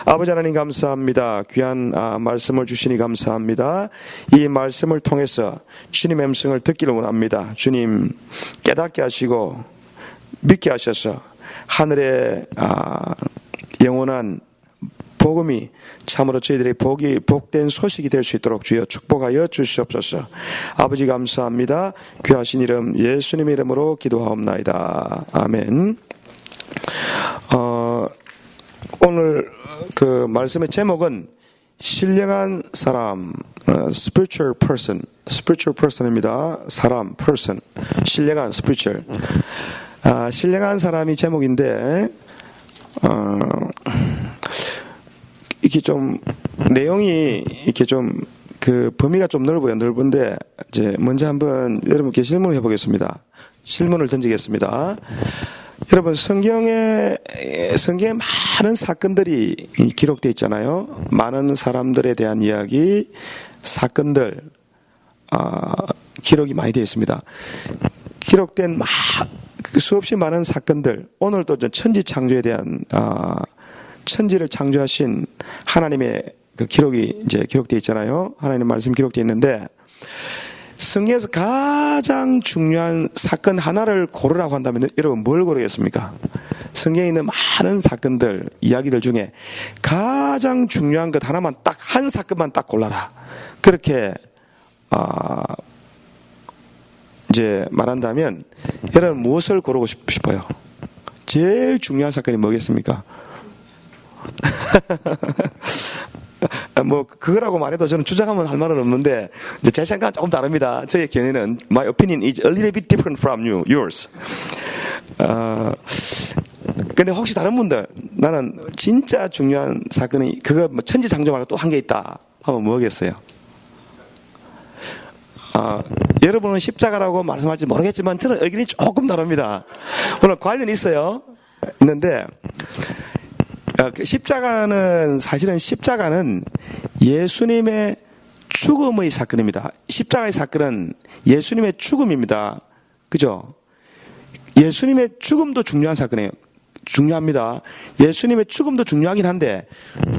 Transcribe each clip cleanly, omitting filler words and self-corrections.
아버지 하나님 감사합니다. 귀한 말씀을 주시니 감사합니다. 이 말씀을 통해서 주님의 음성을 듣기를 원합니다. 주님 깨닫게 하시고 믿게 하셔서 하늘의 영원한 복음이 참으로 저희들의 복된 소식이 될 수 있도록 주여 축복하여 주시옵소서. 아버지 감사합니다. 귀하신 이름 예수님의 이름으로 기도하옵나이다. 아멘. 오늘 그 말씀의 제목은 신령한 사람, spiritual person입니다. 사람, person, 신령한 spiritual. 신령한 사람이 제목인데 이렇게 좀 내용이 이렇게 좀 그 범위가 좀 넓은데 이제 먼저 한번 여러분께 질문을 해보겠습니다. 질문을 던지겠습니다. 여러분 성경에 많은 사건들이 기록되어 있잖아요. 많은 사람들에 대한 이야기, 사건들 기록이 많이 되어 있습니다. 기록된 수없이 많은 사건들, 오늘도 천지 창조에 대한 천지를 창조하신 하나님의 그 기록이 이제 기록되어 있잖아요. 하나님의 말씀 기록되어 있는데 성경에서 가장 중요한 사건 하나를 고르라고 한다면 여러분 뭘 고르겠습니까? 성경에 있는 많은 사건들, 이야기들 중에 가장 중요한 것 하나만 딱 한 사건만 딱 골라라. 그렇게 이제 말한다면 여러분 무엇을 고르고 싶어요? 제일 중요한 사건이 뭐겠습니까? 뭐 그거라고 말해도 저는 주장하면 할 말은 없는데 이제 제 생각은 조금 다릅니다. 저의 견해는 My opinion is a little bit different from yours. 근데 혹시 다른 분들 나는 진짜 중요한 사건이 그거 뭐 천지창조 말고 또 한 게 있다 하면 뭐겠어요? 여러분은 십자가라고 말씀할지 모르겠지만 저는 의견이 조금 다릅니다. 물론 관련이 있는데 십자가는 사실은 십자가는 예수님의 죽음의 사건입니다. 십자가의 사건은 예수님의 죽음입니다. 그죠? 예수님의 죽음도 중요한 사건이에요. 중요합니다. 예수님의 죽음도 중요하긴 한데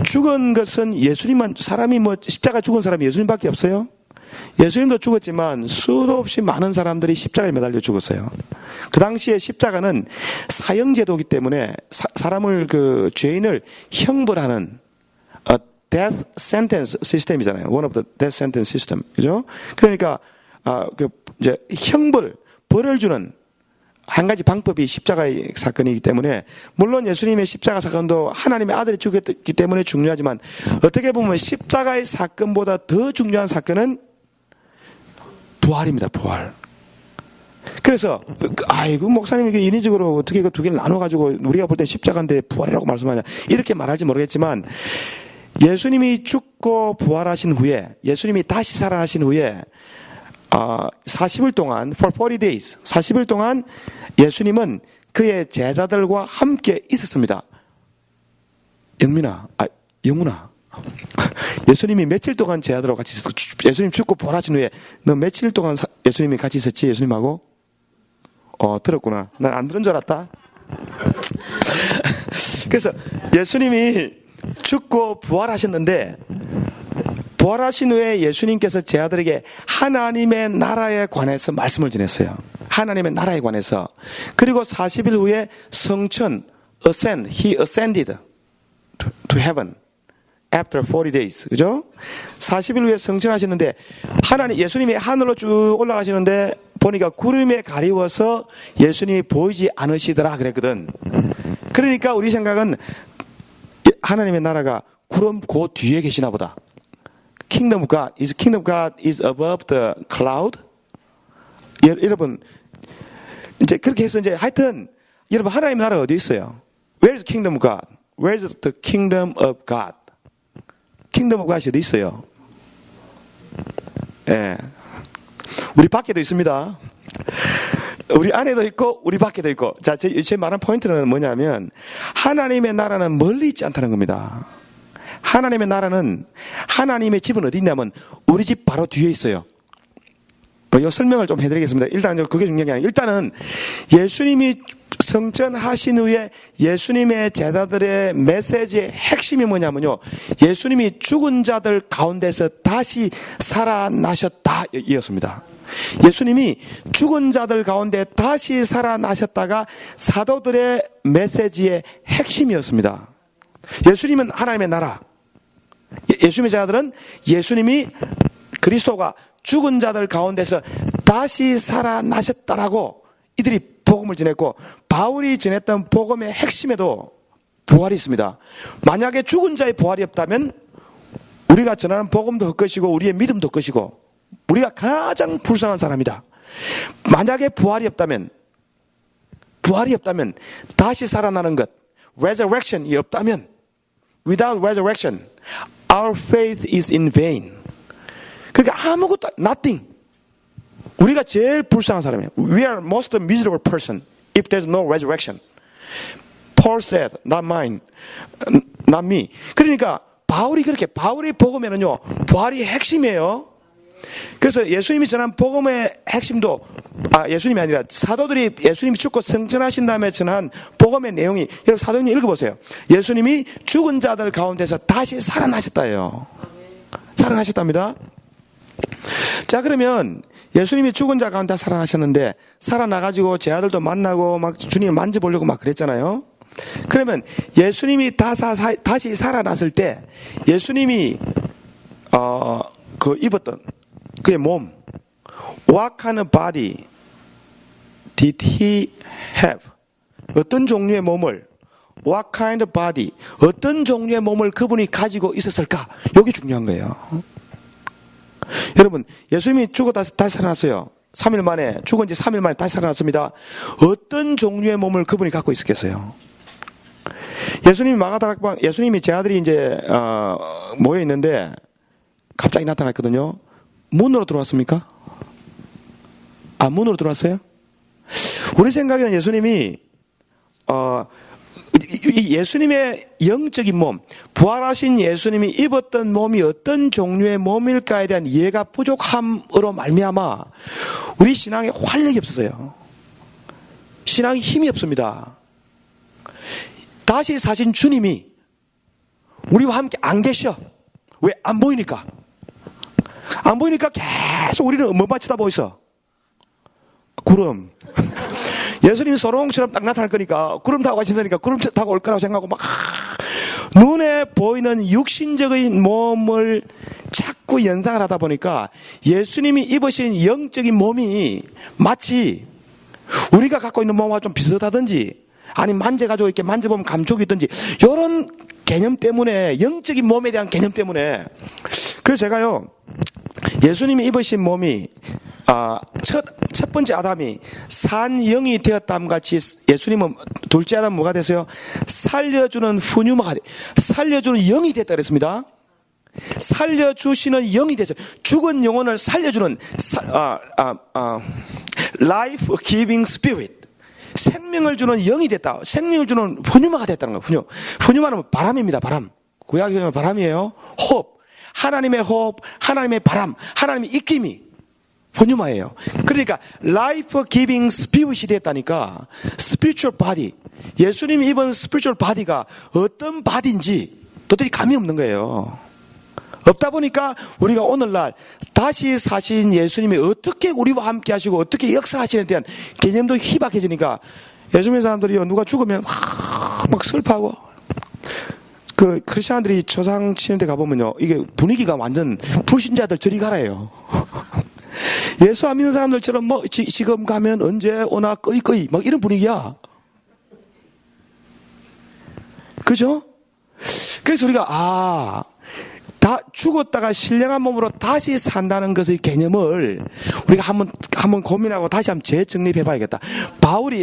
죽은 것은 예수님만 사람이 뭐 십자가 죽은 사람이 예수님밖에 없어요. 예수님도 죽었지만 수도 없이 많은 사람들이 십자가에 매달려 죽었어요. 그 당시에 십자가는 사형제도이기 때문에 사람을 죄인을 형벌하는 death sentence 시스템이잖아요. One of the death sentence system. 그죠? 그러니까 이제 벌을 주는 한 가지 방법이 십자가의 사건이기 때문에 물론 예수님의 십자가 사건도 하나님의 아들이 죽었기 때문에 중요하지만 어떻게 보면 십자가의 사건보다 더 중요한 사건은 부활입니다. 부활. 그래서 목사님이 이게 인위적으로 어떻게 그 두 개를 나눠가지고 우리가 볼 땐 십자가인데 부활이라고 말씀하냐 이렇게 말할지 모르겠지만 예수님이 죽고 부활하신 후에 예수님이 다시 살아나신 후에 40일 동안 for 40 days 40일 동안 예수님은 그의 제자들과 함께 있었습니다. 영문아 예수님이 며칠 동안 제자들하고 같이 있었어? 예수님 죽고 부활하신 후에 너 며칠 동안 예수님이 같이 있었지? 예수님하고? 들었구나. 난 안 들은 줄 알았다. 그래서 예수님이 죽고 부활하셨는데 부활하신 후에 예수님께서 제자들에게 하나님의 나라에 관해서 말씀을 전했어요. 하나님의 나라에 관해서. 그리고 40일 후에 성천 he ascended to heaven after 40 days. 그죠? 40일 후에 성천하셨는데 예수님이 하늘로 쭉 올라가시는데 보니까 구름에 가리워서 예수님이 보이지 않으시더라 그랬거든. 그러니까 우리 생각은 하나님의 나라가 구름 그 뒤에 계시나 보다. Kingdom of God is above the cloud. 여러분 이제 그렇게 해서 이제 하여튼 여러분 하나님의 나라가 어디 있어요? Where is the kingdom of God? Where is the kingdom of God? Kingdom of God이 어디 있어요? 예. 우리 밖에도 있습니다. 우리 안에도 있고 우리 밖에도 있고. 자, 제 말한 포인트는 뭐냐면 하나님의 나라는 멀리 있지 않다는 겁니다. 하나님의 나라는 하나님의 집은 어디 있냐면 우리 집 바로 뒤에 있어요. 이 설명을 좀 해드리겠습니다. 일단 그게 중요한 게 아니라 일단은 예수님이 성천하신 후에 예수님의 제자들의 메시지의 핵심이 뭐냐면요, 예수님이 죽은 자들 가운데서 다시 살아나셨다 이었습니다. 예수님이 죽은 자들 가운데 다시 살아나셨다가 사도들의 메시지의 핵심이었습니다. 예수님은 하나님의 나라, 예수님의 제자들은 예수님이 그리스도가 죽은 자들 가운데서 다시 살아나셨다라고 이들이 복음을 전했고, 바울이 전했던 복음의 핵심에도 부활이 있습니다. 만약에 죽은 자의 부활이 없다면 우리가 전하는 복음도 헛것이고 우리의 믿음도 헛것이고 우리가 가장 불쌍한 사람이다. 만약에 부활이 없다면 다시 살아나는 것, resurrection이 없다면, without resurrection our faith is in vain. 그러니까 아무것도, nothing. 우리가 제일 불쌍한 사람이에요. We are most miserable person if there's no resurrection. Paul said, not mine, not me. 그러니까 바울의 복음에는요, 부활이 핵심이에요. 그래서 예수님이 전한 복음의 핵심도, 예수님이 아니라 사도들이 예수님이 죽고 성천하신 다음에 전한 복음의 내용이, 여러분 사도님 읽어보세요. 예수님이 죽은 자들 가운데서 다시 살아나셨다예요. 살아나셨답니다. 자, 그러면 예수님이 죽은 자 가운데 살아나셨는데, 살아나가지고 제 아들도 만나고 막 주님 만져보려고 막 그랬잖아요. 그러면 예수님이 다시 살아났을 때 예수님이 입었던 그의 몸, what kind of body did he have? 어떤 종류의 몸을, what kind of body, 어떤 종류의 몸을 그분이 가지고 있었을까? 이게 중요한 거예요. 여러분, 예수님이 죽어 다시 살아났어요. 3일 만에, 죽은 지 3일 만에 다시 살아났습니다. 어떤 종류의 몸을 그분이 갖고 있었겠어요? 예수님이 제 아들이 이제 모여 있는데 갑자기 나타났거든요. 문으로 들어왔습니까? 문으로 들어왔어요? 우리 생각에는 예수님이 예수님의 영적인 몸, 부활하신 예수님이 입었던 몸이 어떤 종류의 몸일까에 대한 이해가 부족함으로 말미암아 우리 신앙에 활력이 없었어요. 신앙에 힘이 없습니다. 다시 사신 주님이 우리와 함께 안 계셔. 왜? 안 보이니까. 안 보이니까 계속 우리는 뭐만 쳐다보고 있어? 구름. 예수님이 소롱처럼 딱 나타날 거니까, 구름 타고 가신다니까 구름 타고 올 거라고 생각하고 막 눈에 보이는 육신적인 몸을 자꾸 연상을 하다 보니까 예수님이 입으신 영적인 몸이 마치 우리가 갖고 있는 몸과 좀 비슷하든지, 아니 만져가지고 이렇게 만져보면 감촉이 있든지, 이런 개념 때문에, 영적인 몸에 대한 개념 때문에, 그래서 제가요, 예수님이 입으신 몸이 첫 번째 아담이 산 영이 되었다함 같이 예수님은 둘째 아담은 뭐가 됐어요? 살려주는 푸뉴마가, 살려주는 영이 됐다 그랬습니다. 살려주시는 영이 됐어요. 죽은 영혼을 살려주는 life giving spirit, 생명을 주는 영이 됐다. 생명을 주는 푸뉴마가 됐다는 거예요. 푸뉴마는 바람입니다. 바람. 구약에는 바람이에요. 호흡, 하나님의 호흡, 하나님의 바람, 하나님의 입김이 푸뉴마예요. 그러니까 life giving spirit이 됐다니까, spiritual body, 예수님이 입은 spiritual body가 어떤 body인지 도대체 감이 없는 거예요. 없다 보니까 우리가 오늘날 다시 사신 예수님이 어떻게 우리와 함께 하시고 어떻게 역사하시는에 대한 개념도 희박해지니까, 예수님의 사람들이 누가 죽으면 막 슬퍼하고, 그 크리스천들이 초상 치는 데 가보면요, 이게 분위기가 완전 불신자들 저리 가라예요. 예수 안 믿는 사람들처럼 뭐 지금 가면 언제 오나 꺼이 막 이런 분위기야. 그죠? 그래서 우리가 다 죽었다가 신령한 몸으로 다시 산다는 것의 개념을 우리가 한번 고민하고 다시 한번 재정립해 봐야겠다.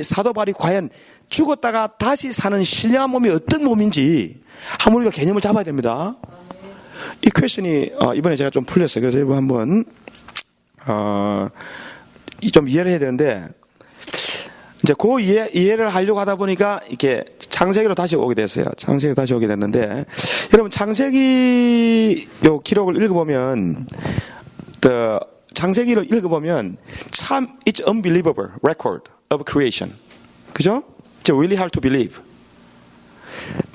사도 바울이 과연 죽었다가 다시 사는 신령한 몸이 어떤 몸인지 한번 우리가 개념을 잡아야 됩니다. 이 퀘션이 이번에 제가 좀 풀렸어요. 그래서 이번 한번 좀 이해를 해야 되는데, 이제 그 이해를 하려고 하다 보니까 이렇게 창세기로 다시 오게 됐어요. 창세기로 다시 오게 됐는데, 여러분 창세기 요 기록을 읽어보면 창세기를 읽어보면 참 it's unbelievable record of creation. 그죠? It's really hard to believe.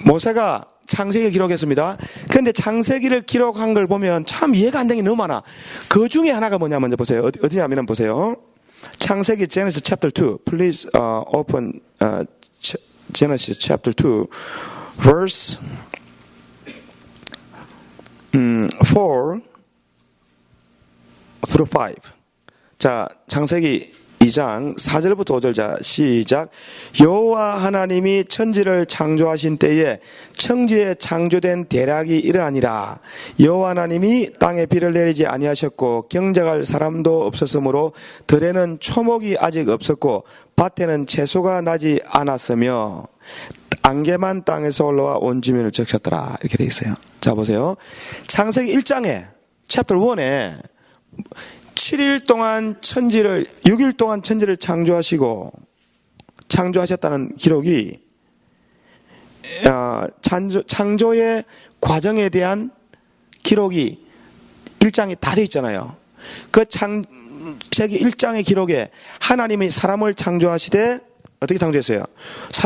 모세가 창세기를 기록했습니다. 그런데 창세기를 기록한 걸 보면 참 이해가 안 되는 게 너무 많아. 그 중에 하나가 뭐냐 먼저 보세요. 어디냐면 보세요. 창세기 Genesis chapter 2. Please open Genesis chapter 2 verse 4 through 5. 자, 창세기 2장 4절부터 5절 자 시작. 여호와 하나님이 천지를 창조하신 때에 천지에 창조된 대략이 이러하니라. 여호와 하나님이 땅에 비를 내리지 아니하셨고 경작할 사람도 없었으므로 들에는 초목이 아직 없었고 밭에는 채소가 나지 않았으며 안개만 땅에서 올라와 온 지면을 적셨더라. 이렇게 되어 있어요. 자 보세요. 창세기 1장에 챕터 1에 7일 동안 6일 동안 천지를 창조하셨다는 기록이 창조의 과정에 대한 기록이 1장에 다 되어 있잖아요. 그 창세기 1장의 기록에 하나님이 사람을 창조하시되 어떻게 창조했어요?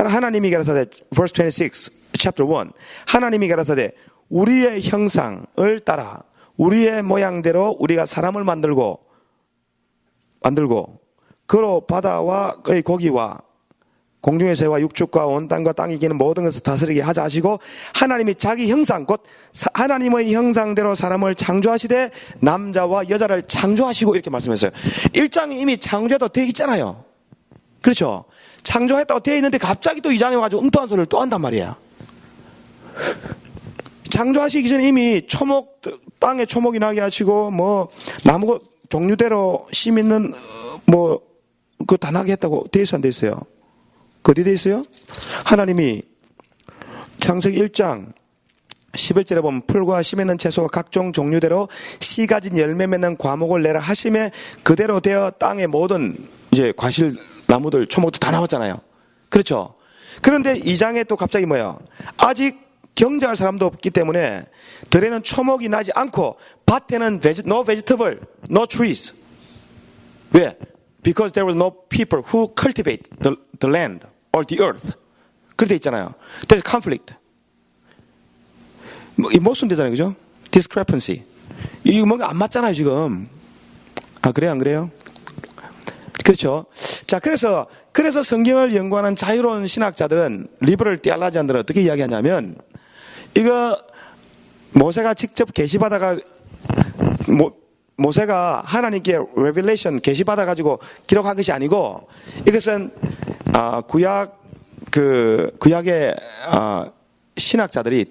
하나님이 가라사대 verse 26 chapter 1 하나님이 가라사대 우리의 형상을 따라 우리의 모양대로 우리가 사람을 만들고 그로 바다와 그의 고기와 공중의 새와 육축과 온 땅과 땅이 기는 모든 것을 다스리게 하자 하시고 하나님이 자기 형상 곧 하나님의 형상대로 사람을 창조하시되 남자와 여자를 창조하시고 이렇게 말씀했어요. 1장이 이미 창조했다고 되어 있잖아요. 그렇죠? 창조했다고 되어 있는데 갑자기 또 2장에 와가지고 엉뚱한 소리를 또 한단 말이에요. 창조하시기 전에 이미 땅에 초목이 나게 하시고 나무 종류대로 씨 있는 그거 다 나게 했다고 되어 있어 안 되어 있어요? 그 어디 되어 있어요? 하나님이 창세기 1장 11절에 보면 풀과 씨 맺는 채소와 각종 종류대로 씨 가진 열매 맺는 과목을 내라 하심에 그대로 되어 땅의 모든 이제 과실 나무들 초목도 다 나왔잖아요. 그렇죠? 그런데 2장에 또 갑자기 뭐예요? 아직 경작할 사람도 없기 때문에 들에는 초목이 나지 않고 밭에는 no vegetable, no trees. 왜? Because there was no people who cultivate the land or the earth. 그렇게 돼 있잖아요. There's conflict. 모순 되잖아요. 그죠? Discrepancy. 이거 뭔가 안 맞잖아요, 지금. 아, 그래요? 안 그래요? 그렇죠. 자, 그래서 성경을 연구하는 자유로운 신학자들은 리버럴 디알라지안들은 어떻게 이야기하냐면 이거 모세가 직접 계시받아가 모세가 하나님께 레벨레이션 계시받아가지고 기록한 것이 아니고 이것은 구약의 신학자들이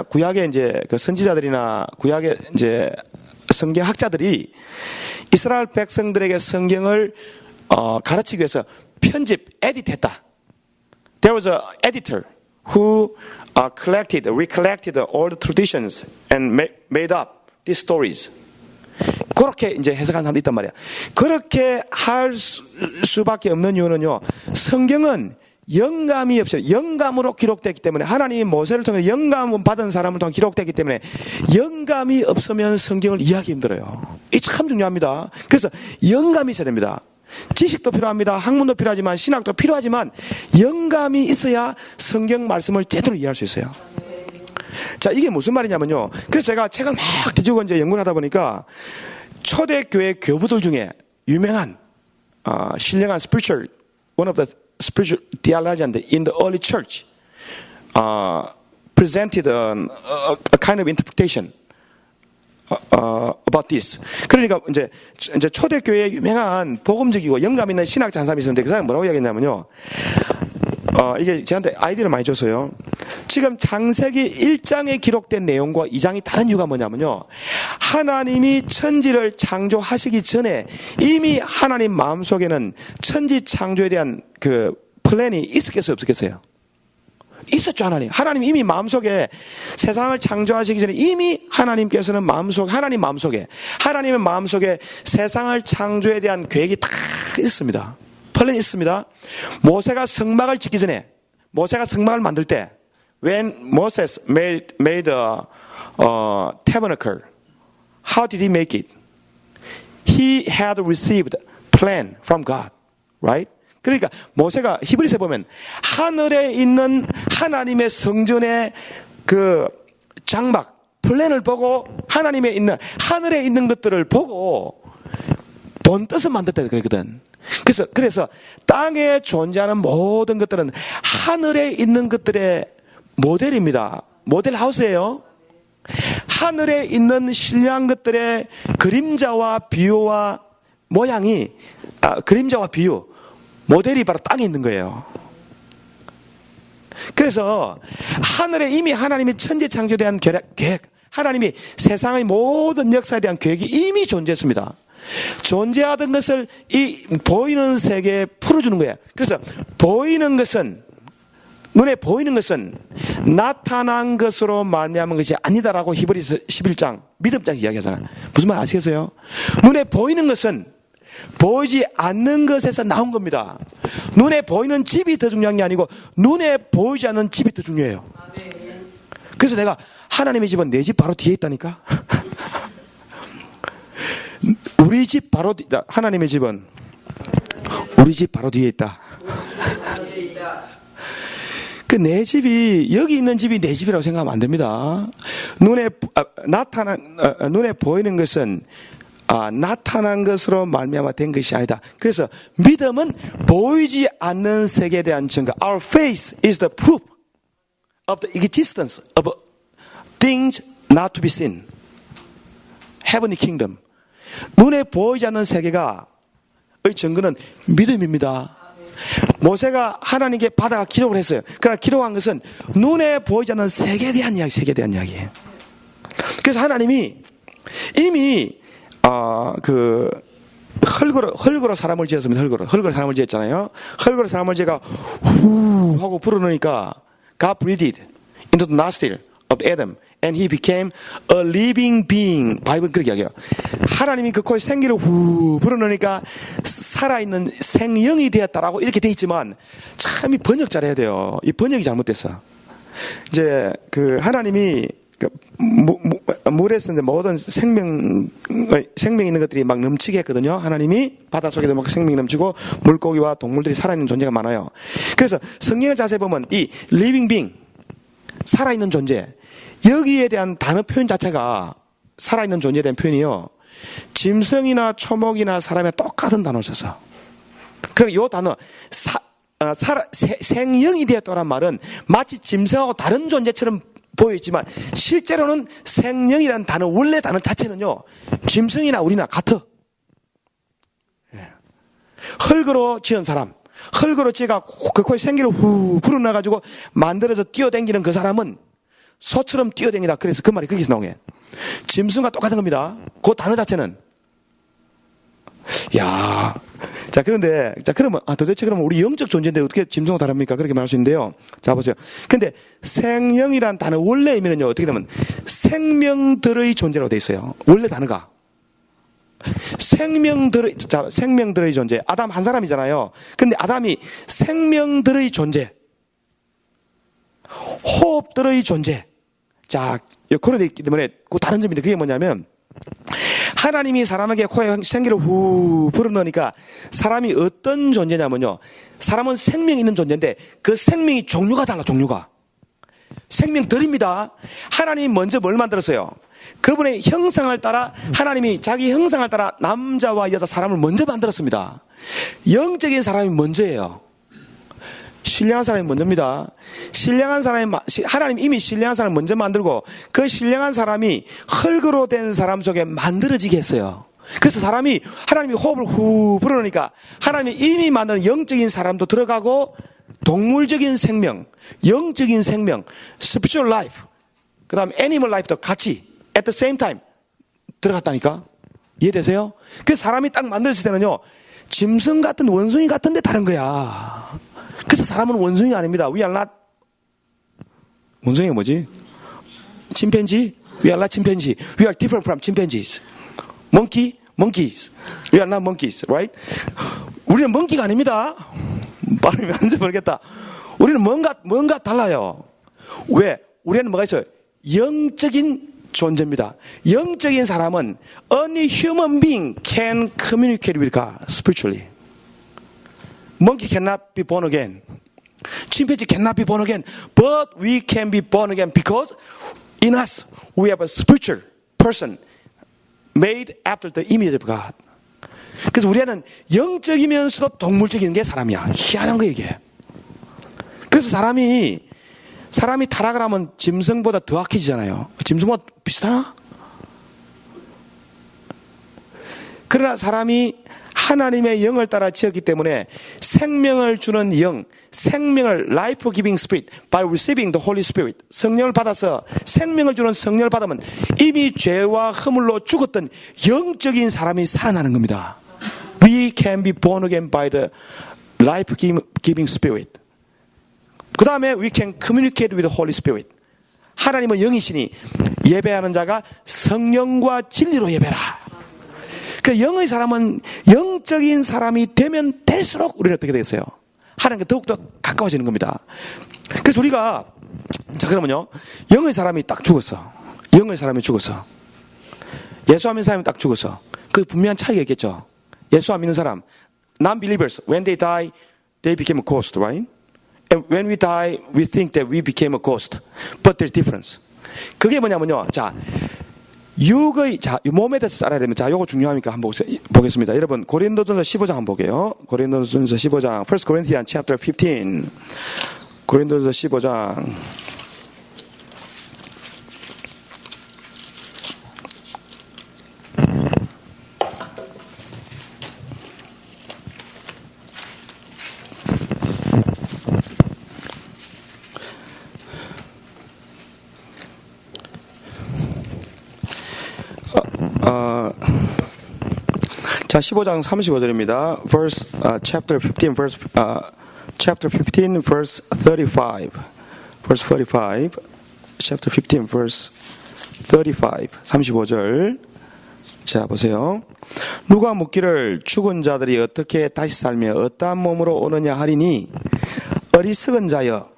구약의 이제 그 선지자들이나 구약의 이제 성경학자들이 이스라엘 백성들에게 성경을 가르치기 위해서 에디트했다. There was an editor who recollected all the traditions and made up these stories. 그렇게 이제 해석한 사람도 있단 말이야. 그렇게 할 수밖에 없는 이유는요. 성경은 영감이 없어요. 영감으로 기록됐기 때문에 하나님이 모세를 통해 영감 받은 사람을 통해 기록됐기 때문에 영감이 없으면 성경을 이해하기 힘들어요. 이 참 중요합니다. 그래서 영감이 있어야 됩니다. 지식도 필요합니다. 학문도 필요하지만 신학도 필요하지만 영감이 있어야 성경 말씀을 제대로 이해할 수 있어요. 자, 이게 무슨 말이냐면요. 그래서 제가 책을 막 뒤지고 이제 연구를 하다 보니까 초대교회 교부들 중에 유명한 신령한 spiritual one of the spiritual theologians in the early church presented a kind of interpretation about this. 그러니까 이제 초대교회의 유명한 복음적이고 영감 있는 신학자 한 사람이 있었는데 그 사람이 뭐라고 이야기했냐면요. 이게 저한테 아이디어를 많이 줬어요. 지금 창세기 1장에 기록된 내용과 2장이 다른 이유가 뭐냐면요. 하나님이 천지를 창조하시기 전에 이미 하나님 마음속에는 천지 창조에 대한 그 플랜이 있었겠어요, 없었겠어요? 있었죠, 하나님. 하나님 이미 마음속에 세상을 창조하시기 전에 이미 하나님께서는 하나님의 마음속에 세상을 창조에 대한 계획이 다 있습니다. 플랜이 있습니다. 모세가 성막을 짓기 전에, 모세가 성막을 만들 때, when Moses made a tabernacle, how did he make it? he had received plan from God. Right? 그러니까 모세가 히브리서에 보면 하늘에 있는 하나님의 성전의 그 장막, 플랜을 보고 하나님의 있는 하늘에 있는 것들을 보고 본 뜻을 만들었다 그러거든. 그래서 땅에 존재하는 모든 것들은 하늘에 있는 것들의 모델입니다. 모델 하우스예요. 하늘에 있는 신령한 것들의 그림자와 비유와 모양이 그림자와 비유 모델이 바로 땅에 있는 거예요. 그래서 하늘에 이미 하나님이 천지 창조에 대한 계획, 하나님이 세상의 모든 역사에 대한 계획이 이미 존재했습니다. 존재하던 것을 이 보이는 세계에 풀어주는 거예요. 그래서 눈에 보이는 것은 나타난 것으로 말미암은 것이 아니다라고 히브리서 11장 믿음장 이야기하잖아요. 무슨 말 아시겠어요? 눈에 보이는 것은 보이지 않는 것에서 나온 겁니다. 눈에 보이는 집이 더 중요한 게 아니고 눈에 보이지 않는 집이 더 중요해요. 그래서 내가 하나님의 집은 내 집 바로 뒤에 있다니까. 우리 집 바로 하나님의 집은 우리 집 바로 뒤에 있다. 그 내 집이 여기 있는 집이 내 집이라고 생각하면 안 됩니다. 눈에 보이는 것은 나타난 것으로 말미암아 된 것이 아니다. 그래서 믿음은 보이지 않는 세계에 대한 증거. Our faith is the proof of the existence of things not to be seen. Heavenly kingdom. 눈에 보이지 않는 세계가 의 증거는 믿음입니다. 모세가 하나님께 받아가 기록을 했어요. 그러나 기록한 것은 눈에 보이지 않는 세계에 대한 이야기예요. 그래서 하나님이 이미 흙으로 사람을 지었습니다. 흙으로 사람을 지었잖아요. 흙으로 사람을 지어가 후 하고 불어넣으니까 God breathed into the nostril of Adam and he became a living being. 바이블은 그렇게 이야기해요. 하나님이 그 코에 생기를 후 불어넣으니까 살아있는 생명이 되었다라고 이렇게 돼 있지만 참 이 번역 잘해야 돼요. 이 번역이 잘못됐어. 이제 그 하나님이 물에서 모든 생명이 있는 것들이 막 넘치게 했거든요. 하나님이 바닷속에도 막 생명이 넘치고 물고기와 동물들이 살아있는 존재가 많아요. 그래서 성경을 자세히 보면 이 living being, 살아있는 존재, 여기에 대한 단어 표현 자체가 살아있는 존재에 대한 표현이요. 짐승이나 초목이나 사람의 똑같은 단어를 썼어. 그리고 이 단어 생명이 되었다는 말은 마치 짐승하고 다른 존재처럼 보여있지만 실제로는 생명이라는 단어, 원래 단어 자체는요, 짐승이나 우리나 같아. 흙으로 지은 사람, 흙으로 지어가 그 코에 생기를 후 불어넣어가지고 만들어서 뛰어댕기는 그 사람은 소처럼 뛰어댕기다. 그래서 그 말이 거기서 나오게. 짐승과 똑같은 겁니다. 그 단어 자체는. 그러면 도대체 그러면 우리 영적 존재인데 어떻게 짐승과 다릅니까? 그렇게 말할 수 있는데요. 자, 보세요. 근데 생명이란 단어 원래 의미는요, 어떻게 되면 생명들의 존재라고 돼 있어요. 원래 단어가. 생명들의 존재. 아담 한 사람이잖아요. 근데 아담이 생명들의 존재. 호흡들의 존재. 자, 그렇게 돼 있기 때문에 그 다른 점인데 그게 뭐냐면 하나님이 사람에게 코에 생기를 후 불어넣으니까 사람이 어떤 존재냐면요, 사람은 생명이 있는 존재인데 그 생명이 종류가 달라. 종류가 생명들입니다. 하나님이 먼저 뭘 만들었어요? 그분의 형상을 따라 하나님이 자기 형상을 따라 남자와 여자 사람을 먼저 만들었습니다. 영적인 사람이 먼저예요. 신령한 사람이 먼저입니다. 신령한 사람이, 하나님 이미 신령한 사람을 먼저 만들고 그 신령한 사람이 흙으로 된 사람 속에 만들어지게 했어요. 그래서 하나님이 호흡을 후 불어넣으니까 하나님이 이미 만든 영적인 사람도 들어가고 동물적인 생명, 영적인 생명, spiritual life, 그 다음 animal life도 같이 at the same time 들어갔다니까. 이해되세요? 그래서 사람이 딱 만들었을 때는요, 짐승 같은 원숭이 같은데 다른 거야. 그래서 사람은 원숭이 아닙니다. We are not. 원숭이가 뭐지? 침팬지? We are not chimpanzee. We are different from chimpanzees. monkeys. We are not monkeys, right? 우리는 멍키가 아닙니다. 발음이 안 좋아 모르겠다. 우리는 뭔가 달라요. 왜? 우리는 뭐가 있어요? 영적인 존재입니다. 영적인 사람은 only human being can communicate with God spiritually. Monkey cannot be born again. Chimpanzee cannot be born again. But we can be born again because in us we have a spiritual person made after the image of God. 그래서 우리는 영적이면서도 동물적인 게 사람이야. 희한한 거야 이게. 그래서 사람이 타락을 하면 짐승보다 더 악해지잖아요. 짐승보다 비슷하나? 그러나 사람이 하나님의 영을 따라 지었기 때문에 생명을 주는 영, 생명을 life giving spirit by receiving the Holy Spirit, 성령을 받아서 생명을 주는 성령을 받으면 이미 죄와 허물로 죽었던 영적인 사람이 살아나는 겁니다. We can be born again by the life giving spirit. 그 다음에 we can communicate with the Holy Spirit. 하나님은 영이시니 예배하는 자가 성령과 진리로 예배라. 그 영의 사람은 영적인 사람이 되면 될수록 우리는 어떻게 되겠어요? 하나님께 더욱더 가까워지는 겁니다. 그래서 우리가 자 그러면요 영의 사람이 딱 죽었어. 영의 사람이 죽었어. 예수 안 믿는 사람이 딱 죽었어. 그 분명한 차이가 있겠죠. 예수 안 믿는 사람 non-believers when they die they became a ghost, right? And when we die we think that we became a ghost. But there's difference. 그게 뭐냐면요. 자 육의 몸에 대해서 알아야 되면 요거 중요하니까 한번 보겠습니다. 여러분 고린도전서 15장 한번 보게요. 고린도전서 15장 1 Corinthians chapter 15. 고린도전서 15장 자, 15장 35절입니다. chapter 15 verse 35. verse 35. chapter 15 verse 35. 35절. 자, 보세요. 누가 묻기를 죽은 자들이 어떻게 다시 살며 어떠한 몸으로 오느냐 하리니 어리석은 자여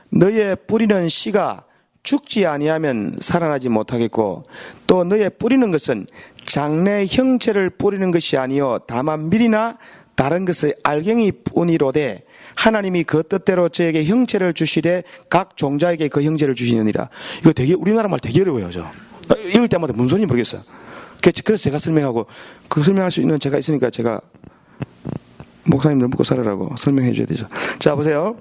너의 뿌리는 씨가 죽지 아니하면 살아나지 못하겠고 또 너의 뿌리는 것은 장래 형체를 뿌리는 것이 아니요 다만 밀이나 다른 것의 알갱이 뿐이로되 하나님이 그 뜻대로 저에게 형체를 주시되 각 종자에게 그 형체를 주시느니라. 이거 되게 우리나라 말 되게 어려워요. 저 읽을 때마다 무슨 소리인지 모르겠어요. 그래서 제가 설명하고 그 설명할 수 있는 제가 있으니까 제가 목사님들 먹고 살으라고 설명해 줘야 되죠. 자 보세요.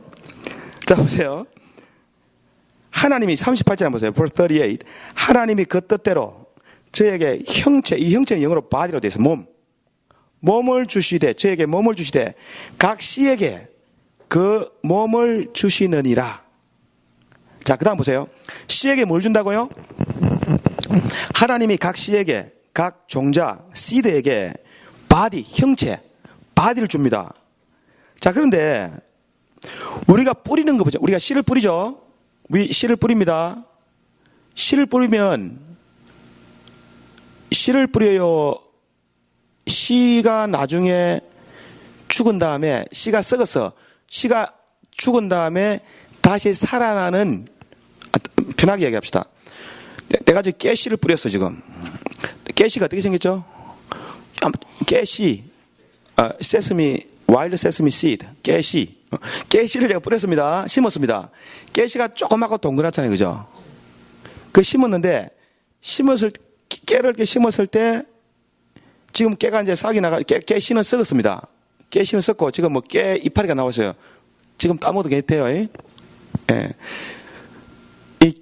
하나님이 38절 보세요. verse 38. 하나님이 그 뜻대로 저에게 형체, 이 형체는 영어로 body로 되어 있어요. 몸을 주시되 저에게 몸을 주시되 각 씨에게 그 몸을 주시느니라. 자, 그 다음 보세요. 씨에게 뭘 준다고요? 하나님이 각 씨에게 각 종자, 씨드에게 body, 형체, body를 줍니다. 자, 그런데 우리가 뿌리는 거 보죠. 우리가 씨를 뿌리죠. 씨를 뿌립니다. 씨를 뿌려요. 씨가 나중에 죽은 다음에 씨가 썩어서 씨가 죽은 다음에 다시 살아나는 편하게 얘기합시다. 내가 지금 깨씨를 뿌렸어 지금. 깨씨가 어떻게 생겼죠? 깨씨, 와일드 세스미 씨드, 깨씨를 제가 뿌렸습니다. 심었습니다. 깨씨가 조그맣고 동그랗잖아요, 그죠? 그 심었는데 깨를 이렇게 심었을 때 지금 깨가 이제 싹이 깨씨는 썩었습니다. 깨씨는 썩고 지금 뭐 깨 이파리가 나왔어요. 지금 따먹어도 돼요. 예. 이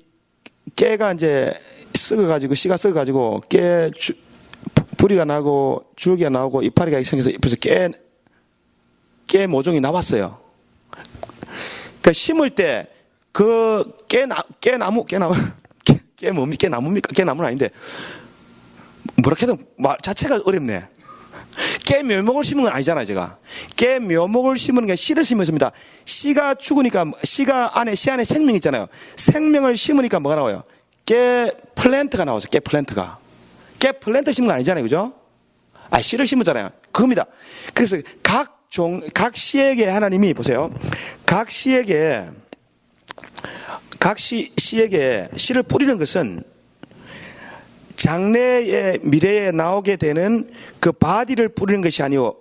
깨가 이제 썩어가지고 씨가 썩어가지고 뿌리가 나고 줄기가 나오고 이파리가 생겨서 벌써 깨 모종이 나왔어요. 그러니까 심을 때 그 깨나무는 아닌데 뭐라 해도 말 자체가 어렵네. 깨 묘목을 심은 건 아니잖아요, 제가. 깨 묘목을 심은 게 씨를 심었습니다. 씨가 죽으니까 씨 안에 생명이 있잖아요. 생명을 심으니까 뭐가 나와요? 깨 플랜트가 나와서 깨 플랜트 심은 거 아니잖아요, 그죠? 씨를 심었잖아요. 그겁니다. 그래서 각 씨에게 하나님이 보세요. 각 씨에게 씨를 뿌리는 것은 장래의 미래에 나오게 되는 그 바디를 뿌리는 것이 아니요.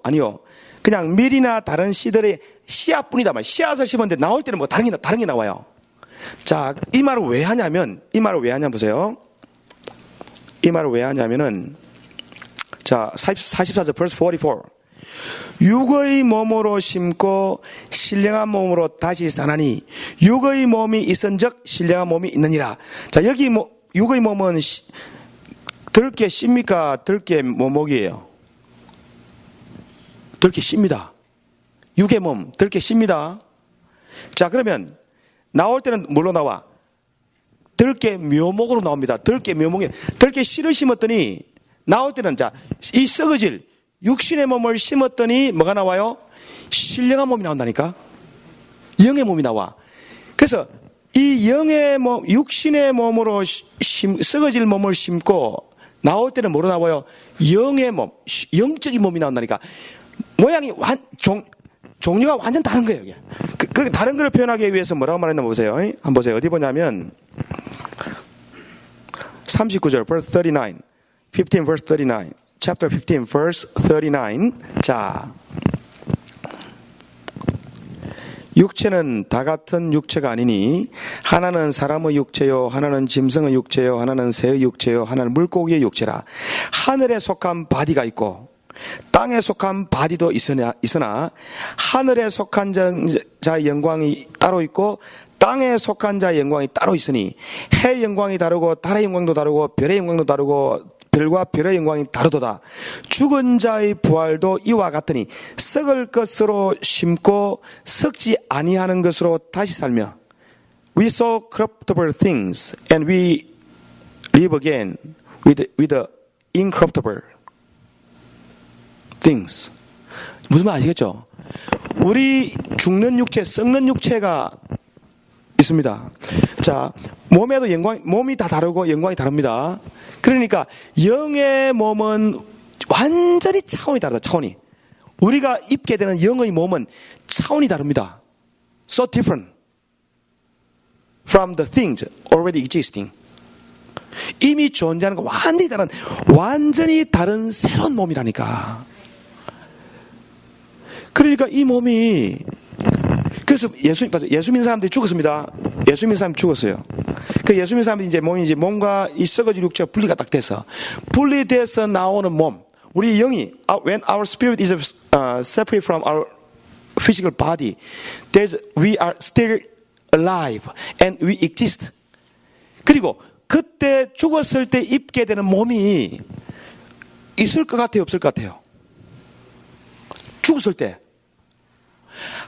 그냥 밀이나 다른 씨들의 씨앗뿐이다 말. 씨앗을 심었는데 나올 때는 뭐 다른 게 나와요. 자, 이 말을 왜 하냐면 보세요. 이 말을 왜 하냐면은, 자, 44절, verse 44. 육의 몸으로 심고 신령한 몸으로 다시 사나니 육의 몸이 있은즉 신령한 몸이 있느니라. 자, 여기 육의 몸은 들게 씹니까? 들게 뭐목이에요? 들게 씹니다. 육의 몸 들게 씹니다. 자, 그러면 나올 때는 뭘로 나와? 들게 묘목으로 나옵니다. 들게 묘목이. 들게 씨를 심었더니 나올 때는, 자, 이 썩어질 육신의 몸을 심었더니 뭐가 나와요? 신령한 몸이 나온다니까. 영의 몸이 나와. 그래서 이 영의 몸, 육신의 몸으로 썩어질 몸을 심고 나올 때는 뭐로 나와요? 영의 몸, 영적인 몸이 나온다니까. 모양이 종류가 완전 다른 거예요. 이게. 그 다른 걸 표현하기 위해서 뭐라고 말했나 보세요. 한번 보세요. 어디 보냐면 39절, verse 39. 15, verse 39. Chapter 15, verse 39. 자, 육체는 다 같은 육체가 아니니 하나는 사람의 육체요, 하나는 짐승의 육체요, 하나는 새의 육체요, 하나는 물고기의 육체라. 하늘에 속한 바디가 있고 땅에 속한 바디도 있으나 하늘에 속한 자의 영광이 따로 있고 땅에 속한 자의 영광이 따로 있으니 해의 영광이 다르고 달의 영광도 다르고 별의 영광도 다르고 별과 별의 영광이 다르도다. 죽은 자의 부활도 이와 같으니 썩을 것으로 심고 썩지 아니하는 것으로 다시 살며 We saw corruptible things and we live again with the incorruptible things. 무슨 말 아시겠죠? 우리 죽는 육체, 썩는 육체가 있습니다. 자, 몸에도 몸이 다 다르고 영광이 다릅니다. 그러니까 영의 몸은 완전히 차원이 다르다. 차원이. 우리가 입게 되는 영의 몸은 차원이 다릅니다. So different from the things already existing. 이미 존재하는 거 완전히 다른 새로운 몸이라니까. 그러니까 이 몸이, 그래서 예수 믿는 사람들이 죽었습니다. 예수 믿는 사람이 죽었어요. 그 예수 믿는 사람들이 이제 몸과 이 썩어진 육체가 분리가 딱 돼서 나오는 몸. 우리 영이, when our spirit is separate from our physical body, we are still alive and we exist. 그리고 그때 죽었을 때 입게 되는 몸이 있을 것 같아요, 없을 것 같아요? 죽었을 때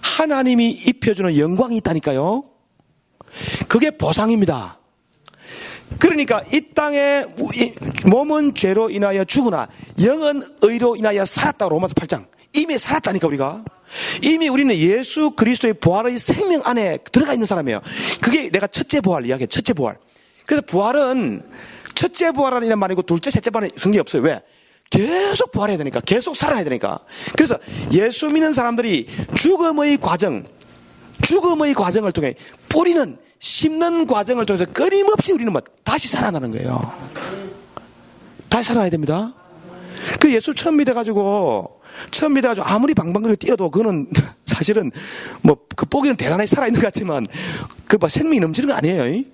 하나님이 입혀주는 영광이 있다니까요. 그게 보상입니다. 그러니까 이 땅에 몸은 죄로 인하여 죽으나 영은 의로 인하여 살았다고 로마서 8장. 이미 살았다니까. 우리가 이미 우리는 예수 그리스도의 부활의 생명 안에 들어가 있는 사람이에요. 그게 내가 첫째 부활 이야기해요. 첫째 부활. 그래서 부활은 첫째 부활이라는 말이고 둘째 셋째 부활은 성경에 없어요. 왜? 계속 부활해야 되니까. 계속 살아야 되니까. 그래서 예수 믿는 사람들이 죽음의 과정을 통해 뿌리는 심는 과정을 통해서 끊임없이 우리는 다시 살아나는 거예요. 다시 살아나야 됩니다. 그 예수 처음 믿어가지고 아무리 방방거리고 뛰어도 그거는 사실은 그 보기는 대단하게 살아있는 것 같지만 생명이 넘치는 거 아니에요.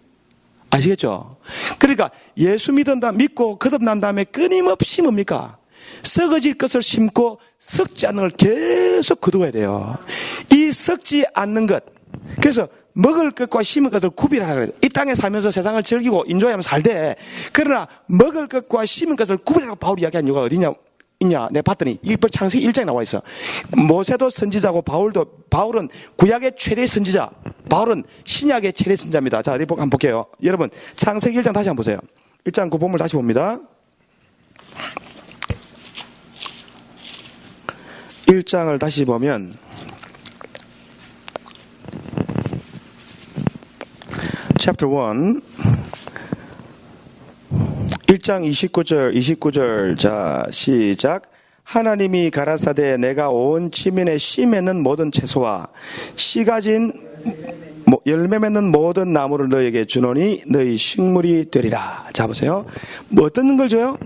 아시겠죠? 그러니까 예수 믿고 거듭난 다음에 끊임없이 뭡니까? 썩어질 것을 심고 썩지 않는 걸 계속 거두어야 돼요. 이 썩지 않는 것. 그래서 먹을 것과 심을 것을 구별하라 그래요. 이 땅에 살면서 세상을 즐기고 인조하면서 살되, 그러나 먹을 것과 심을 것을 구별하라고 바울이 이야기한 이유가 어디냐? 내가 봤더니 이게 창세기 1장에 나와 있어. 모세도 선지자고 바울은 구약의 최대 선지자, 바울은 신약의 최대 선지자입니다. 자, 어디 한번 볼게요. 여러분 창세기 1장 다시 한번 보세요. 1장 그 본문을 다시 봅니다. 1장을 다시 보면 chapter 1 1장 29절 자 시작. 하나님이 가라사대 내가 온 지면에 씨 맺는 모든 채소와 씨 가진 열매 맺는 모든 나무를 너에게 주노니 너희 식물이 되리라. 자, 보세요. 뭐 어떤 걸 줘요?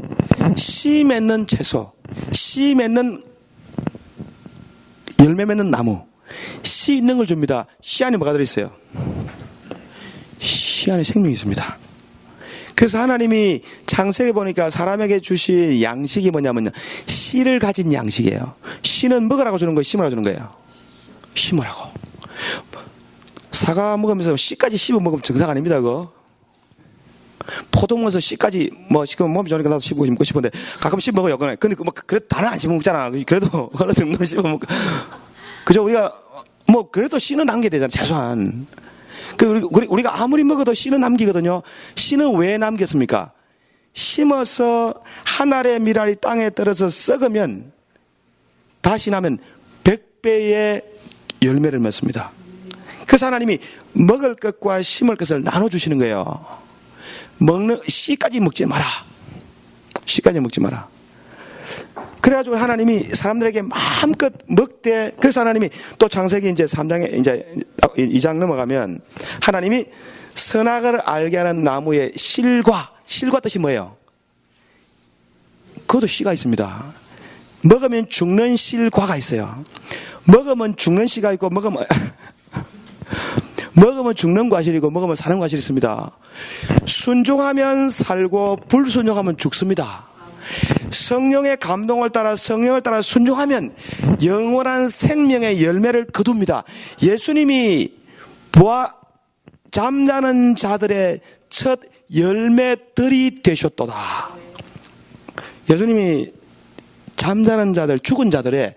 씨 맺는 채소, 씨 맺는 열매 맺는 나무, 씨 있는 걸 줍니다. 씨 안에 뭐가 들어있어요? 씨 안에 생명이 있습니다. 그래서 하나님이 창세기 보니까 사람에게 주신 양식이 뭐냐면요, 씨를 가진 양식이에요. 씨는 먹으라고 주는 거예요, 심으라고 주는 거예요? 심으라고. 사과 먹으면서 씨까지 씹어 먹으면 정상 아닙니다, 그거. 포도 먹어서 씨까지 지금 몸이 좋으니까 나도 씹고 먹고 싶은데 가끔 씹어 먹어요. 근데 그래도 다는 안 씹어 먹잖아. 그래도 어느 정도 씹어 먹고. 그죠? 우리가 그래도 씨는 남겨야 되잖아, 최소한. 우리가 아무리 먹어도 씨는 남기거든요. 씨는 왜 남겼습니까? 심어서 한 알의 밀알이 땅에 떨어져 썩으면 다시 나면 100배의 열매를 맺습니다. 그래서 하나님이 먹을 것과 심을 것을 나눠주시는 거예요. 씨까지 먹지 마라. 씨까지 먹지 마라. 그래가지고 하나님이 사람들에게 마음껏 먹되, 그래서 하나님이 또 창세기 이제 3장에 이제 2장 넘어가면 하나님이 선악을 알게 하는 나무의 실과 뜻이 뭐예요? 그것도 씨가 있습니다. 먹으면 죽는 실과가 있어요. 먹으면 죽는 씨가 있고, 먹으면 죽는 과실이고, 먹으면 사는 과실이 있습니다. 순종하면 살고, 불순종하면 죽습니다. 성령의 감동을 따라, 성령을 따라 순종하면 영원한 생명의 열매를 거둡니다. 예수님이 잠자는 자들의 첫 열매들이 되셨도다. 예수님이 잠자는 자들, 죽은 자들의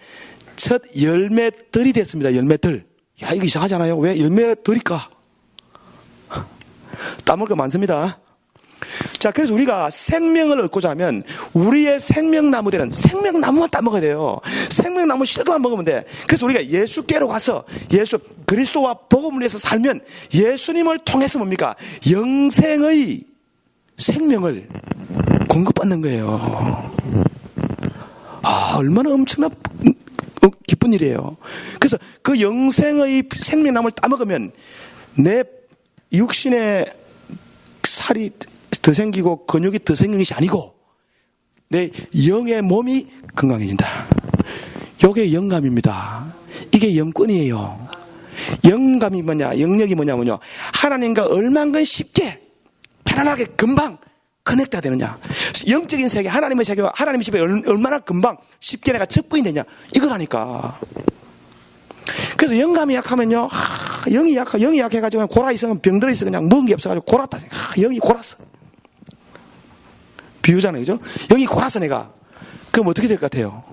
첫 열매들이 됐습니다. 열매들. 야, 이거 이상하잖아요. 왜 열매들일까? 따먹을 거 많습니다. 자, 그래서 우리가 생명을 얻고자 하면 우리의 생명나무 되는 생명나무만 따먹어야 돼요. 생명나무 실과만 먹으면 돼. 그래서 우리가 예수께로 가서 그리스도와 복음을 위해서 살면 예수님을 통해서 뭡니까? 영생의 생명을 공급받는 거예요. 얼마나 엄청난 기쁜 일이에요. 그래서 그 영생의 생명나무를 따먹으면 내 육신의 살이 더 생기고 근육이 더 생기는 것이 아니고 내 영의 몸이 건강해진다. 이게 영감입니다. 이게 영권이에요. 영감이 뭐냐, 영역이 뭐냐면요, 하나님과 얼만큼 쉽게 편안하게 금방 커넥트가 되느냐, 영적인 세계, 하나님의 세계와 하나님의 집에 얼마나 금방 쉽게 내가 접근이 되냐, 이거라니까. 그래서 영감이 약하면요, 영이 약해가지고 고라 있으면 병들어 있어. 그냥 먹은 게 없어가지고 고랐다. 영이 골았어. 비유잖아요, 그죠? 영이 골았어, 내가. 그럼 어떻게 될 것 같아요?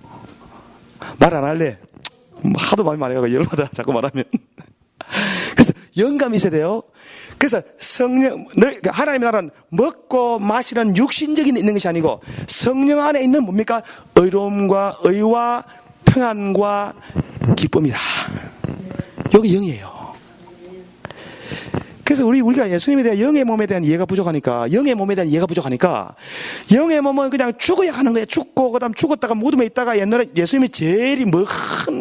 말 안 할래? 하도 많이 말해가지고 열받아, 자꾸 말하면. 그래서 영감이 있어야 돼요. 그래서 하나님의 나라는 먹고 마시는 육신적인 있는 것이 아니고 성령 안에 있는 뭡니까? 의로움과 의와 평안과 기쁨이라. 여기 영이에요. 그래서 우리가 예수님에 대한 영의 몸에 대한 이해가 부족하니까, 영의 몸은 그냥 죽어야 하는 거예요. 죽고, 그 다음 죽었다가 무덤에 있다가 옛날에 예수님이 제일이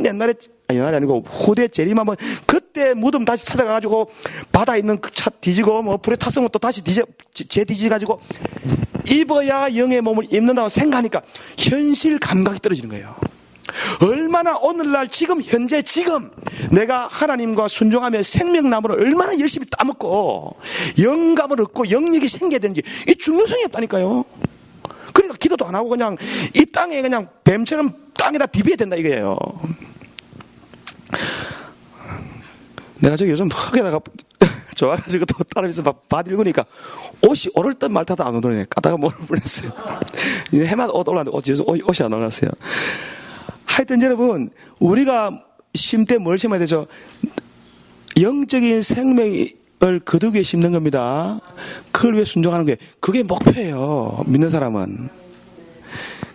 옛날에 아니고 후대 재림하면 그때 무덤 다시 찾아가가지고 바다에 있는 그 차 뒤지고 불에 탔으면 또 다시 뒤지가지고 입어야 영의 몸을 입는다고 생각하니까 현실 감각이 떨어지는 거예요. 얼마나 오늘날 지금 내가 하나님과 순종하며 생명나무를 얼마나 열심히 따먹고 영감을 얻고 영역이 생겨야 되는지 이 중요성이 없다니까요. 그러니까 기도도 안 하고 그냥 이 땅에 그냥 뱀처럼 땅에다 비벼야 된다 이거예요. 내가 요즘 흙에다가 좋아가지고 또 따라면서 밭 읽으니까 옷이 오를 듯 말 듯 안 오더니 까다가 모를 뻔했어요. 해마다 옷 올랐는데 옷이 안 올랐어요. 하여튼 여러분, 우리가 심때 뭘 심어야 되죠? 영적인 생명을 거두기에 심는 겁니다. 그걸 위해 순종하는 게 그게 목표예요. 믿는 사람은.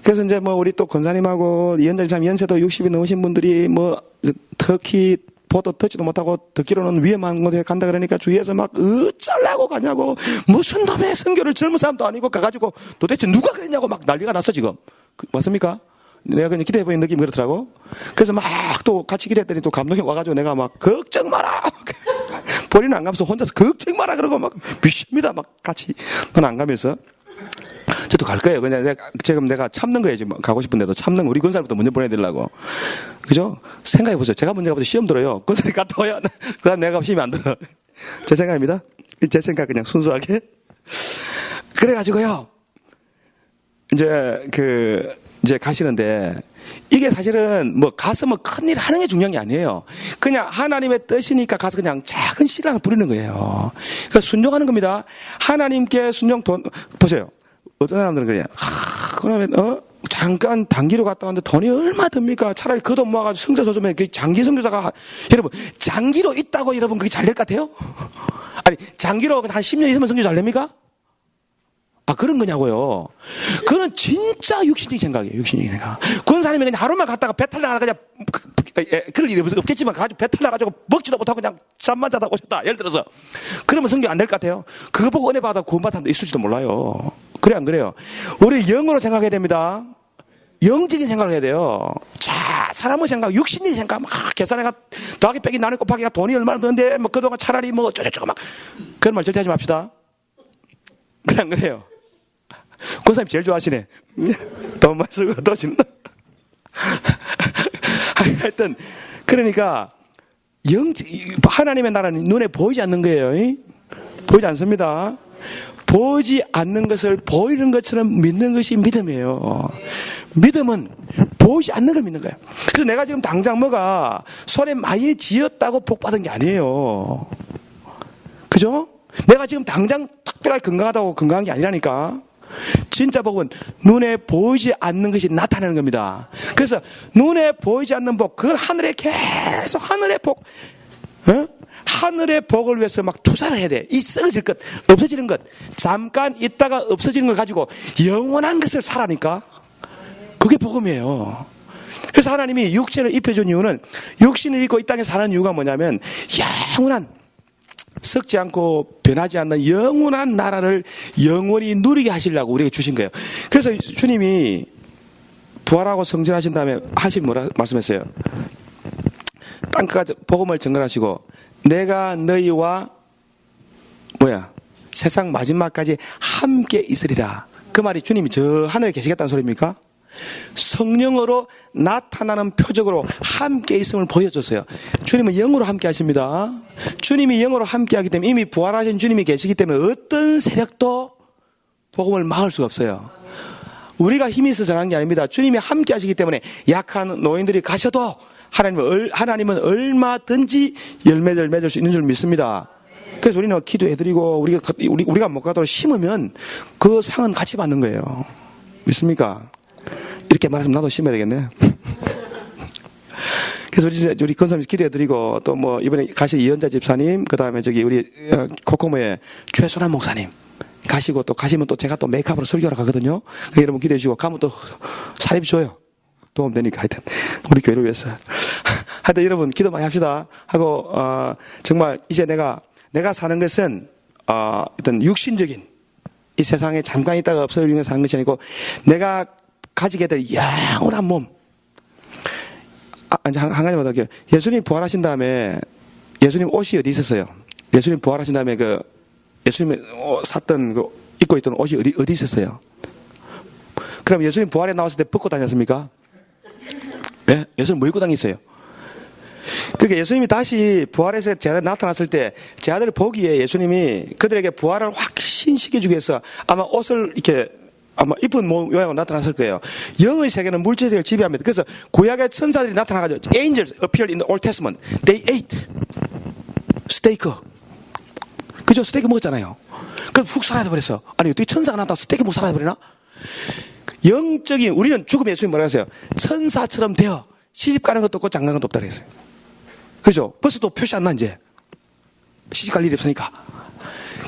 그래서 이제 우리 또 권사님하고 연장님 연세도 60이 넘으신 분들이 특히 보도 듣지도 못하고 듣기로는 위험한 곳에 간다 그러니까 주위에서 어쩌려고 가냐고, 무슨 놈의 선교를 젊은 사람도 아니고 가가지고 도대체 누가 그랬냐고 막 난리가 났어 지금. 맞습니까? 내가 그냥 기대해보는 느낌이 그렇더라고. 그래서 또 같이 기대했더니 또 감독이 와가지고 내가 걱정 마라. 본인은 안 가면서 혼자서 걱정 마라 그러고 막 미십니다. 막 같이. 넌 안 가면서. 저도 갈 거예요. 그냥 지금 내가 참는 거예요. 지금 가고 싶은데도 참는 거. 우리 권사님부터 먼저 보내드리려고. 그죠? 생각해보세요. 제가 먼저 가보세요. 시험 들어요. 권사님 갔다 와야. 그 다음 내가 시험이 안 들어. 제 생각입니다. 제 생각 그냥 순수하게. 그래가지고요. 이제 가시는데, 이게 사실은 뭐 가서 뭐 큰일 하는 게 중요한 게 아니에요. 그냥 하나님의 뜻이니까 가서 그냥 작은 씨를 하나 뿌리는 거예요. 그러니까 순종하는 겁니다. 하나님께 보세요. 어떤 사람들은 그래요. 그러면, 잠깐 단기로 갔다 왔는데 돈이 얼마 듭니까? 차라리 그 돈 모아가지고 성교사 좀 해. 장기 성교사가, 여러분, 장기로 있다고 여러분 그게 잘 될 것 같아요? 아니, 장기로 한 10년 있으면 성교 잘 됩니까? 그런 거냐고요. 그건 진짜 육신적인 생각이에요. 육신적인 생각. 그런 사람이 그냥 하루만 갔다가 배탈 나가 그냥 그럴 일이 없겠지만 가지고 배탈 나가지고 먹지도 못하고 그냥 잠만 자다 오셨다. 예를 들어서 그러면 성경 안 될 것 같아요. 그거 보고 은혜 받아 구원받은 사람도 있을지도 몰라요. 그래 안 그래요? 우리 영으로 생각해야 됩니다. 영적인 생각을 해야 돼요. 자, 사람의 생각, 육신의 생각, 막 계산해가 더하기 빼기 나누기 곱하기가 돈이 얼마나 드는데 뭐 그동안 차라리 뭐 어쩌고저쩌고 막 그런 말 절대 하지 맙시다. 그래 안 그래요? 권사님 제일 좋아하시네. 돈만 쓰고 더 신나. 하여튼 그러니까 하나님의 나라는 눈에 보이지 않는 거예요. 보이지 않습니다. 보이지 않는 것을 보이는 것처럼 믿는 것이 믿음이에요. 믿음은 보이지 않는 걸 믿는 거예요. 그래서 내가 지금 당장 뭐가 손에 많이 쥐었다고 복 받은 게 아니에요. 그죠? 내가 지금 당장 특별하게 건강하다고 건강한 게 아니라니까. 진짜 복은 눈에 보이지 않는 것이 나타나는 겁니다. 그래서 눈에 보이지 않는 복, 그걸 하늘에 계속 하늘의 복, 하늘의 복을 위해서 막 투자를 해야 돼. 이 썩어질 것, 없어지는 것, 잠깐 있다가 없어지는 걸 가지고 영원한 것을 살아니까 그게 복음이에요. 그래서 하나님이 육체를 입혀준 이유는, 육신을 입고 이 땅에 사는 이유가 뭐냐면 영원한, 썩지 않고 변하지 않는 영원한 나라를 영원히 누리게 하시려고 우리에게 주신 거예요. 그래서 주님이 부활하고 성전하신 다음에 뭐라 말씀했어요? 땅끝까지 복음을 전갈하시고 내가 너희와 세상 마지막까지 함께 있으리라. 그 말이 주님이 저 하늘에 계시겠다는 소리입니까? 성령으로 나타나는 표적으로 함께 있음을 보여줬어요. 주님은 영으로 함께 하십니다. 주님이 영으로 함께 하기 때문에 이미 부활하신 주님이 계시기 때문에 어떤 세력도 복음을 막을 수가 없어요. 우리가 힘이 있어서 전하는 게 아닙니다. 주님이 함께 하시기 때문에 약한 노인들이 가셔도 하나님은 얼마든지 열매를 맺을 수 있는 줄 믿습니다. 그래서 우리는 기도해드리고 우리가 못 가도록 심으면 그 상은 같이 받는 거예요. 믿습니까? 이렇게 말하면 나도 심어야 되겠네. 그래서 우리 권사님 기도해드리고 또 뭐 이번에 가실 이현자 집사님, 그 다음에 우리 코코모의 최순환 목사님 가시고 또 가시면 또 제가 또 메이크업으로 설교하러 가거든요. 그러니까 여러분 기대해 주시고 가면 또 사립 줘요. 도움 되니까 하여튼 우리 교회를 위해서 하여튼 여러분 기도 많이 합시다 하고 정말 이제 내가 사는 것은 어떤 육신적인 이 세상에 잠깐 있다가 없어질 위해서 사는 것이 아니고 내가 가지게 될 영원한 몸. 이제 한 가지만 더 할게요. 예수님 부활하신 다음에 예수님 옷이 어디 있었어요? 예수님 부활하신 다음에 예수님이 샀던 입고 있던 옷이 어디 있었어요? 그럼 예수님 부활에 나왔을 때 벗고 다녔습니까? 네? 예수님 뭐 입고 다녔어요? 그러니까 예수님이 다시 부활해서 제 아들 나타났을 때 제 아들을 보기에 예수님이 그들에게 부활을 확신시켜주기 위해서 아마 옷을 이렇게 아마 이쁜 모양으로 나타났을 거예요. 영의 세계는 물질세계를 지배합니다. 그래서 구약의 천사들이 나타나가지고 Angels appeared in the Old Testament. They ate 스테이크. 그죠? 스테이크 먹었잖아요. 그럼 훅 사라져버렸어. 아니 어떻게 천사가 나타나 스테이크 못 사라져버리나? 영적인 우리는 죽음의 예수님 뭐라고 했어요? 천사처럼 되어 시집가는 것도 없고 장가는 것도 없다고 했어요. 그죠? 벌써도 표시 안 나 이제. 시집갈 일이 없으니까.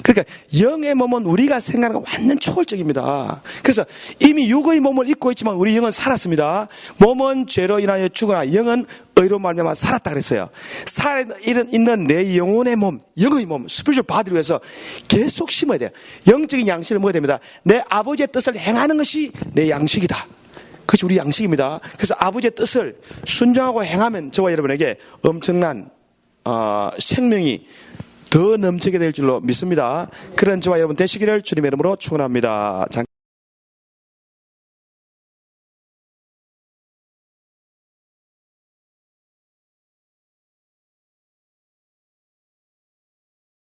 그러니까 영의 몸은 우리가 생각하는 건 완전 초월적입니다. 그래서 이미 육의 몸을 입고 있지만 우리 영은 살았습니다. 몸은 죄로 인하여 죽으나 영은 의로 말미암아 살았다 그랬어요. 살아있는 내 영혼의 몸, 영의 몸, 스피리추얼 바디를 위해서 계속 심어야 돼요. 영적인 양식을 먹어야 됩니다. 내 아버지의 뜻을 행하는 것이 내 양식이다. 그것이 우리 양식입니다. 그래서 아버지의 뜻을 순종하고 행하면 저와 여러분에게 엄청난 생명이 더 넘치게 될 줄로 믿습니다. 그런 저와 여러분 되시기를 주님의 이름으로 축원합니다.